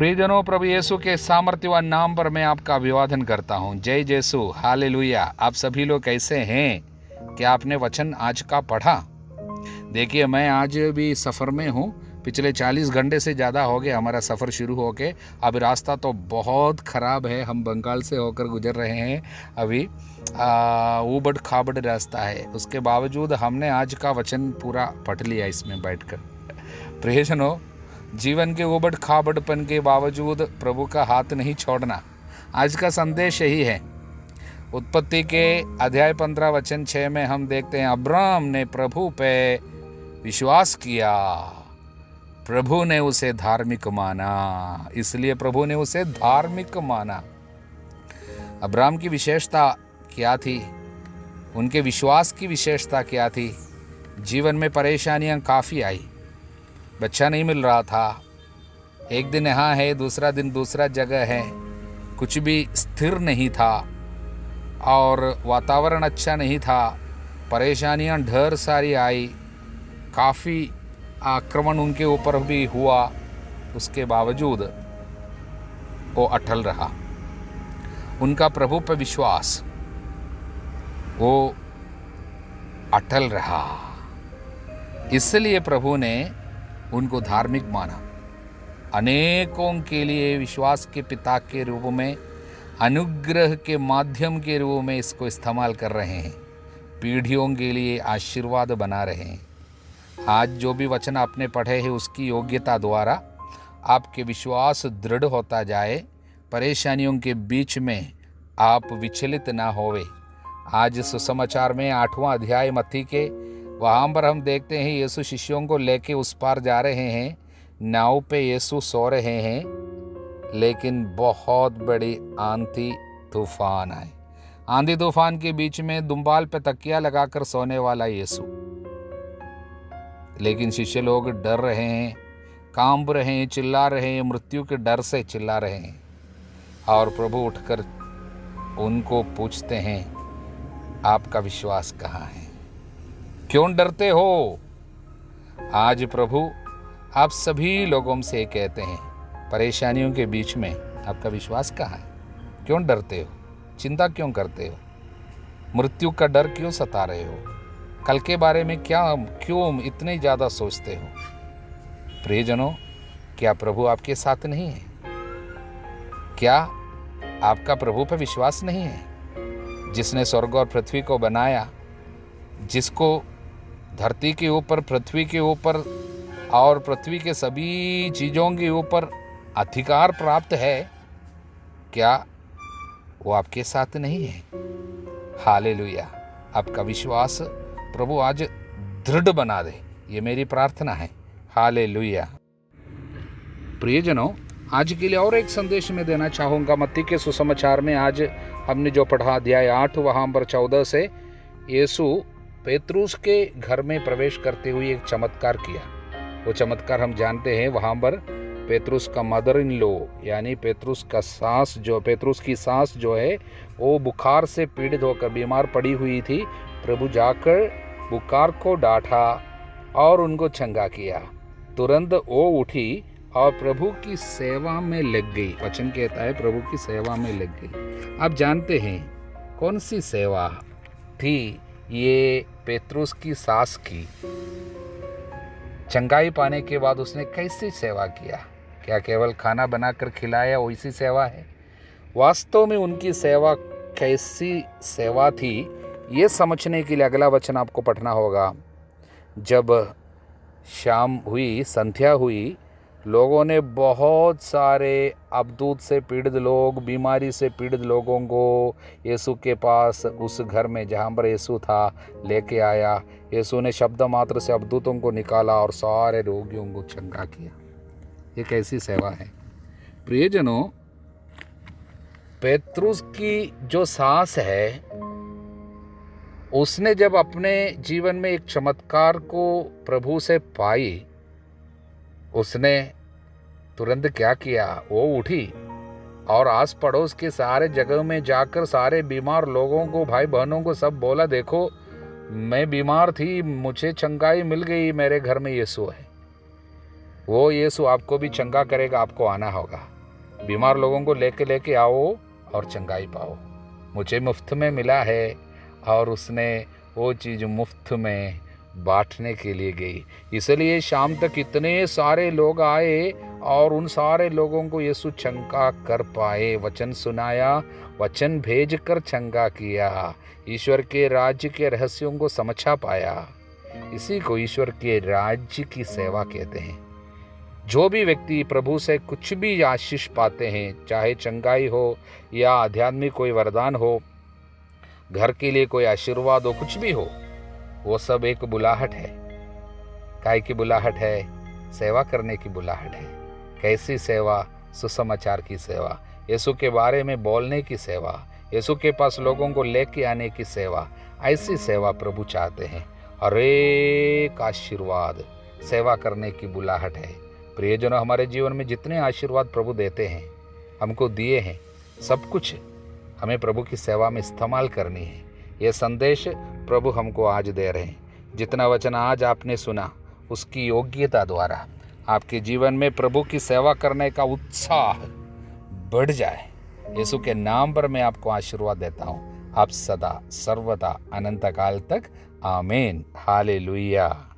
प्रियजनों, प्रभु यीशु के सामर्थ्यवान नाम पर मैं आपका अभिवादन करता हूँ। जय यीशु, हालेलुया। आप सभी लोग कैसे हैं? क्या आपने वचन आज का पढ़ा? देखिए, मैं आज भी सफ़र में हूँ। पिछले 40 घंटे से ज़्यादा हो गए हमारा सफ़र शुरू होके। अब रास्ता तो बहुत ख़राब है। हम बंगाल से होकर गुजर रहे हैं। अभी ऊबड़ खाबड़ रास्ता है। उसके बावजूद हमने आज का वचन पूरा पढ़ लिया इसमें बैठकर। प्रियजनों, जीवन के ऊबड़ खाबड़पन के बावजूद प्रभु का हाथ नहीं छोड़ना, आज का संदेश यही है। उत्पत्ति के अध्याय 15 वचन 6 में हम देखते हैं, अब्राम ने प्रभु पे विश्वास किया, प्रभु ने उसे धार्मिक माना। इसलिए प्रभु ने उसे धार्मिक माना। अब्राम की विशेषता क्या थी? उनके विश्वास की विशेषता क्या थी? जीवन में परेशानियां काफ़ी आई। बच्चा नहीं मिल रहा था। एक दिन यहाँ है, दूसरा दिन दूसरा जगह है। कुछ भी स्थिर नहीं था और वातावरण अच्छा नहीं था। परेशानियाँ ढेर सारी आई। काफ़ी आक्रमण उनके ऊपर भी हुआ। उसके बावजूद वो अटल रहा। उनका प्रभु पर विश्वास, वो अटल रहा। इसलिए प्रभु ने उनको धार्मिक माना। अनेकों के लिए विश्वास के पिता के रूप में, अनुग्रह के माध्यम के रूप में इसको इस्तेमाल कर रहे हैं। पीढ़ियों के लिए आशीर्वाद बना रहे हैं। आज जो भी वचन आपने पढ़े हैं उसकी योग्यता द्वारा आपके विश्वास दृढ़ होता जाए। परेशानियों के बीच में आप विचलित ना होवे। आज सुसमाचार में 8वां अध्याय मत्ती के, वहाँ पर हम देखते हैं यीशु शिष्यों को लेके उस पार जा रहे हैं। नाव पे यीशु सो रहे हैं, लेकिन बहुत बड़ी आंधी तूफान आए। आंधी तूफान के बीच में दुम्बाल पे तकिया लगाकर सोने वाला यीशु, लेकिन शिष्य लोग डर रहे हैं, कांप रहे हैं, चिल्ला रहे हैं, मृत्यु के डर से चिल्ला रहे हैं। और प्रभु उठकर उनको पूछते हैं, आपका विश्वास कहाँ है? क्यों डरते हो? आज प्रभु आप सभी लोगों से कहते हैं, परेशानियों के बीच में आपका विश्वास कहाँ है? क्यों डरते हो? चिंता क्यों करते हो? मृत्यु का डर क्यों सता रहे हो? कल के बारे में क्यों इतने ज़्यादा सोचते हो? प्रियजनों, क्या प्रभु आपके साथ नहीं है? क्या आपका प्रभु पर विश्वास नहीं है? जिसने स्वर्ग और पृथ्वी को बनाया, जिसको धरती के ऊपर, पृथ्वी के ऊपर और पृथ्वी के सभी चीज़ों के ऊपर अधिकार प्राप्त है, क्या वो आपके साथ नहीं है? हालेलुया। आपका विश्वास प्रभु आज दृढ़ बना दे, ये मेरी प्रार्थना है। हालेलुया। प्रियजनों, आज के लिए और एक संदेश मैं देना चाहूँगा। मत्ती के सुसमाचार में आज हमने जो पढ़ा अध्याय 8 वहाँ पर 14 से, यीशु पेतरुस के घर में प्रवेश करते हुए एक चमत्कार किया। वो चमत्कार हम जानते हैं। वहाँ पर पेतरुस का मदर इन लॉ, यानी पेतरुस की सास जो है, वो बुखार से पीड़ित होकर बीमार पड़ी हुई थी। प्रभु जाकर बुखार को डांटा और उनको चंगा किया। तुरंत वो उठी और प्रभु की सेवा में लग गई। वचन कहता है प्रभु की सेवा में लग गई। आप जानते हैं कौन सी सेवा थी ये पेतरुस की सास की? चंगाई पाने के बाद उसने कैसी सेवा किया? क्या केवल खाना बनाकर खिलाया वैसी सेवा है? वास्तव में उनकी सेवा कैसी सेवा थी, ये समझने के लिए अगला वचन आपको पढ़ना होगा। जब शाम हुई, संध्या हुई, लोगों ने बहुत सारे अबदूत से पीड़ित लोग, बीमारी से पीड़ित लोगों को यीशु के पास, उस घर में जहाँ पर यीशु था, लेके आया। यीशु ने शब्द मात्र से अबदूतों को निकाला और सारे रोगियों को चंगा किया। ये कैसी सेवा है? प्रियजनों, पेतरुस की जो सास है, उसने जब अपने जीवन में एक चमत्कार को प्रभु से पाई, उसने तुरंत क्या किया? वो उठी और आस पड़ोस के सारे जगह में जाकर सारे बीमार लोगों को, भाई बहनों को सब बोला, देखो मैं बीमार थी, मुझे चंगाई मिल गई, मेरे घर में यीशु है। वो यीशु आपको भी चंगा करेगा, आपको आना होगा। बीमार लोगों को लेके आओ और चंगाई पाओ। मुझे मुफ्त में मिला है और उसने वो चीज़ मुफ्त में बांटने के लिए गई। इसलिए शाम तक इतने सारे लोग आए और उन सारे लोगों को यीशु चंगा कर पाए। वचन सुनाया, वचन भेज कर चंगा किया, ईश्वर के राज्य के रहस्यों को समझा पाया। इसी को ईश्वर के राज्य की सेवा कहते हैं। जो भी व्यक्ति प्रभु से कुछ भी आशीष पाते हैं, चाहे चंगाई हो या आध्यात्मिक कोई वरदान हो, घर के लिए कोई आशीर्वाद हो, कुछ भी हो, वो सब एक बुलाहट है। काय की बुलाहट है? सेवा करने की बुलाहट है। कैसी सेवा? सुसमाचार की सेवा, यीशु के बारे में बोलने की सेवा, यीशु के पास लोगों को लेके आने की सेवा। ऐसी सेवा प्रभु चाहते हैं। हर एक आशीर्वाद सेवा करने की बुलाहट है। प्रियजनों, हमारे जीवन में जितने आशीर्वाद प्रभु देते हैं, हमको दिए हैं, सब कुछ हमें प्रभु की सेवा में इस्तेमाल करनी है। ये संदेश प्रभु हमको आज दे रहे हैं। जितना वचन आज आपने सुना, उसकी योग्यता द्वारा आपके जीवन में प्रभु की सेवा करने का उत्साह बढ़ जाए। यीशु के नाम पर मैं आपको आशीर्वाद देता हूँ। आप सदा सर्वदा अनंत काल तक आमीन। हालेलुया।